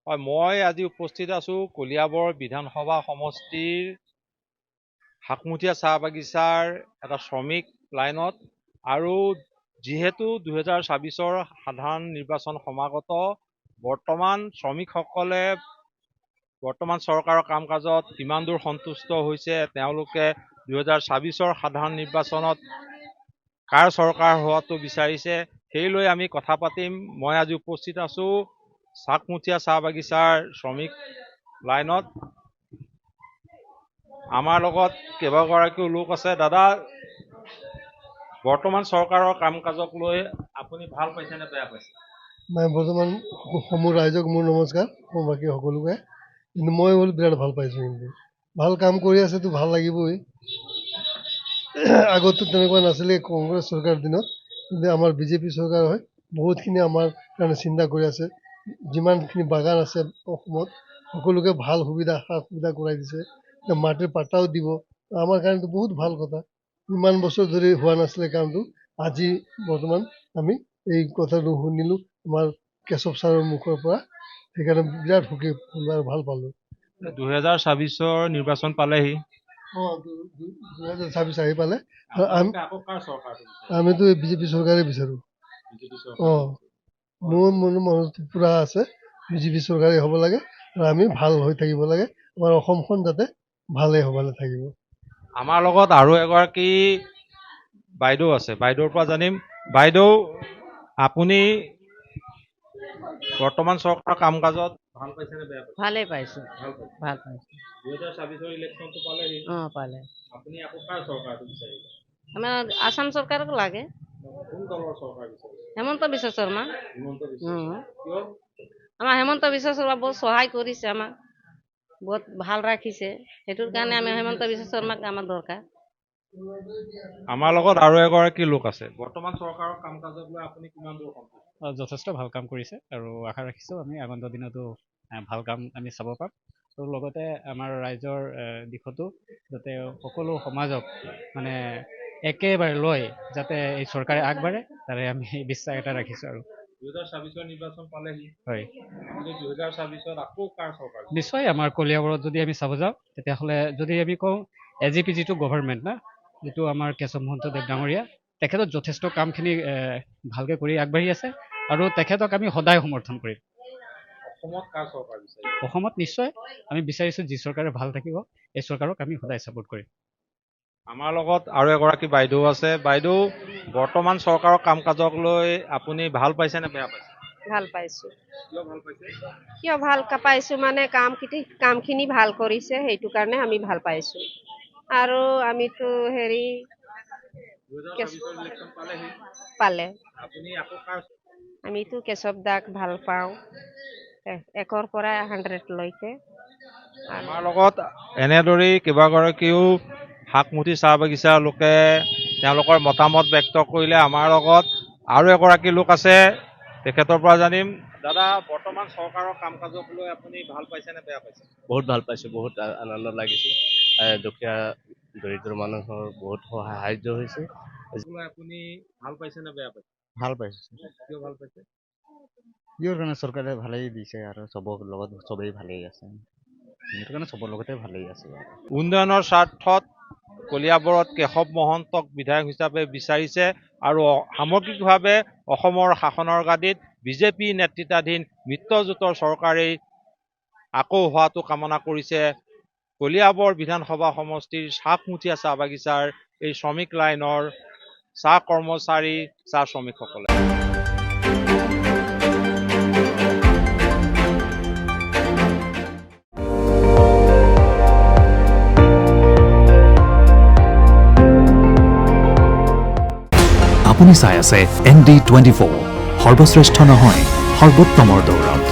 হয়, মই আজি উপস্থিত আছোঁ কলিয়াবৰ বিধানসভা সমষ্টিৰ শাকমুঠীয়া চাহ বাগিচাৰ এটা শ্ৰমিক লাইনত। আৰু যিহেতু 2024 সাধাৰণ নিৰ্বাচন সমাগত, বৰ্তমান শ্ৰমিকসকলে বৰ্তমান চৰকাৰৰ কাম কাজত কিমান দূৰ সন্তুষ্ট হৈছে, তেওঁলোকে 2024 সাধাৰণ নিৰ্বাচনত কাৰ চৰকাৰ হোৱাটো বিচাৰিছে, সেই লৈ আমি কথা পাতিম। মই আজি উপস্থিত আছোঁ চাকমুঠীয়া চাহ বাগিচাৰ শ্ৰমিক লাইনত। আমাৰ লগত কেইবাগৰাকীও লোক আছে। দাদা, বৰ্তমান চৰকাৰৰ কাম কাজক লৈ আপুনি ভাল পাইছে নে বেয়া পাইছে? মই বৰ্তমান সমূহ ৰাইজক মোৰ নমস্কাৰ, বাকী সকলোকে। কিন্তু মই বিৰাট ভাল পাইছোঁ। কিন্তু ভাল কাম কৰি আছেতো ভাল লাগিবই। আগতো তেনেকুৱা নাছিলে কংগ্ৰেছ চৰকাৰৰ দিনত, কিন্তু আমাৰ বিজেপি চৰকাৰ হয় বহুতখিনি আমাৰ কাৰণে চিন্তা কৰি আছে। যিমানখিনি বাগান আছে অসমত সকলোকে ভাল সুবিধা সা সুবিধা কৰাই দিছে। মাটিৰ পাট্টাও দিব, আমাৰ কাৰণেতো বহুত ভাল কথা। ইমান বছৰ ধৰি হোৱা নাছিলে কামটো, আজি বৰ্তমান আমি এই কথাটো শুনিলোঁ আমাৰ কেশৱ ছাৰৰ মুখৰ পৰা, সেইকাৰণে বিৰাট সুখী ভাল পালোঁ। 2024 নিৰ্বাচন পালেহি। 2026 আহি পালে, আমিতো বিজেপি চৰকাৰে বিচাৰোঁ। মোৰ মনত পুৰা আছে বিজেপি চৰকাৰে হ'ব লাগে, আৰু আমি ভাল হৈ থাকিব লাগে। আমাৰ অসমখন যাতে ভালে হ'বলৈ থাকিব। আমাৰ লগত আৰু এগৰাকী বাইদেউ আছে, বাইদেউৰ পৰা জানিম। বাইদেউ, আপুনি বৰ্তমান চৰকাৰৰ কাম কাজত ভাল পাইছে নে বেয়া পাইছে? ভালে পাইছোঁ, ভাল পাইছোঁ। 2024 ইলেকশ্যনটো পালেহি। পালে। আপুনি আকৌ কাৰ চৰকাৰটো বিচাৰিব? আমাৰ আসাম চৰকাৰক লাগে। কোন দলৰ চৰকাৰ বিচাৰিব? হেমন্ত বিশ্ব শৰ্মা। হিমন্ত বিশ্ব শৰ্মা। কিয়? আমাৰ হেমন্ত বিশ্ব শৰ্মা বহুত সহায় কৰিছে, আমাক বহুত ভাল ৰাখিছে। সেইটোৰ কাৰণে আমি হেমন্ত বিশ্ব শৰ্মাক আমাৰ দৰকাৰ। আমাৰ লগত আৰু এগৰাকী লোক আছে। বৰ্তমান চৰকাৰৰ কাম কাজক লৈ আপুনি কিমান দূৰ সন্তুষ্ট? যথেষ্ট ভাল কাম কৰিছে, আৰু আশা ৰাখিছোঁ আমি আগন্তুক দিনতো ভাল কাম আমি চাব পাম। আৰু লগতে আমাৰ ৰাইজৰ দিশতো যাতে সকলো সমাজক মানে একেবাৰে লৈ যাতে এই চৰকাৰে আগবাঢ়ে, তাৰে আমি বিশ্বাস এটা ৰাখিছোঁ। আৰু 2024 নিৰ্বাচন পালেহি। হয়, 2024 আকৌ কাৰ চৰকাৰ? নিশ্চয় আমাৰ কলিয়াবৰত যদি আমি চাব যাওঁ, তেতিয়াহ'লে যদি আমি কওঁ AGP যিটো গভৰ্ণমেণ্ট না, যিটো আমাৰ কেশৱ মহন্ত দেৱ ডাঙৰীয়া, তেখেতক যথেষ্ট কামখিনি ভালকৈ কৰি আগবাঢ়ি আছে, আৰু তেখেতক আমি সদায় সমৰ্থন কৰিম। অসমত কাৰ চৰকাৰ বিচাৰিব? অসমত নিশ্চয় আমি বিচাৰিছোঁ যি চৰকাৰে ভাল থাকিব, এই চৰকাৰক আমি সদায় ছাপোৰ্ট কৰিম। আমাৰ লগত আৰু এগৰাকী বাইদেউ আছে। বাইদেউ, বৰ্তমান চৰকাৰৰ কাম কাজক লৈ আপুনি ভাল পাইছে নে বেয়া পাইছে? ভাল পাইছোঁ। কিয় ভাল পাইছে? কিয় ভাল পাইছোঁ মানে কামখিনি ভাল কৰিছে, সেইটো কাৰণে আমি ভাল পাইছোঁ। আৰু আমিতো হেৰি 2024 ইলেকশ্যন পালেহি। পালে আপুনি আকৌ কাৰ? আমিতো কেশৱ দাক ভাল পাওঁ, 1ৰ পৰা 100 লৈকে। আমাৰ লগত এনেদৰেই কেইবাগৰাকীও শাকমুঠি চাহ বাগিচাৰ লোকে তেওঁলোকৰ মতামত ব্যক্ত কৰিলে। আমাৰ লগত আৰু এগৰাকী লোক আছে, তেখেতৰ পৰা জানিম। দাদা, বৰ্তমান চৰকাৰৰ কাম কাজক লৈ আপুনি ভাল পাইছে নে বেয়া পাইছে? বহুত ভাল পাইছোঁ, বহুত আনন্দ লাগিছে। দুখীয়া দৰিদ্ৰ মানুহৰ বহুত সাহাৰ্য হৈছে। আপুনি ভাল পাইছে নে বেয়া পাইছে? ভাল পাইছোঁ। কিয় ভাল পাইছে? কিহৰ কাৰণে চৰকাৰে ভালেই দিছে, আৰু চবৰ লগত চবেই ভালেই আছে, সেইটো কাৰণে চবৰ লগতে ভালেই আছে। উন্নয়নৰ স্বাৰ্থত কলিয়াবৰত কেশৱ মহন্তক বিধায়ক হিচাপে বিচাৰিছে, আৰু সামগ্ৰিকভাৱে অসমৰ শাসনৰ গাদীত বিজেপি নেতৃত্বাধীন মিত্ৰজোঁটৰ চৰকাৰেই আকৌ হোৱাটো কামনা কৰিছে কলিয়াবৰ বিধানসভা সমষ্টিৰ চাকমুঠীয়া চাহ বাগিচাৰ এই শ্ৰমিক লাইনৰ চাহ কৰ্মচাৰী, চাহ শ্ৰমিকসকলে। আপুনি চাই আছে ND24, সৰ্বশ্ৰেষ্ঠ নহয় সৰ্বোত্তমৰ দৌৰত।